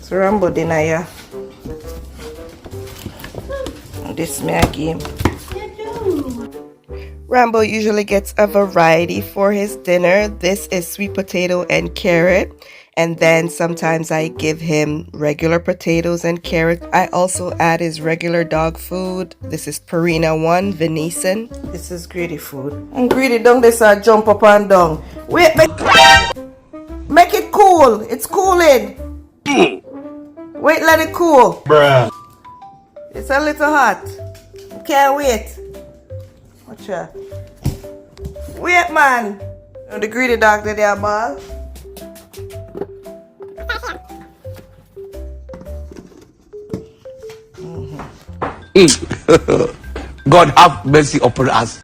So Rambo dinner, yeah. This me I give. Rambo usually gets a variety for his dinner. This is sweet potato and carrot. And then sometimes I give him regular potatoes and carrot. I also add his regular dog food. This is Purina 1 venison. This is greedy food. And greedy don't this jump up and down. Wait, make it cool. It's cooling. Wait, let it cool. Bruh. It's a little hot. Can't wait. Watch out. Wait, man. Oh, the greedy dog did their ball. God have mercy upon us.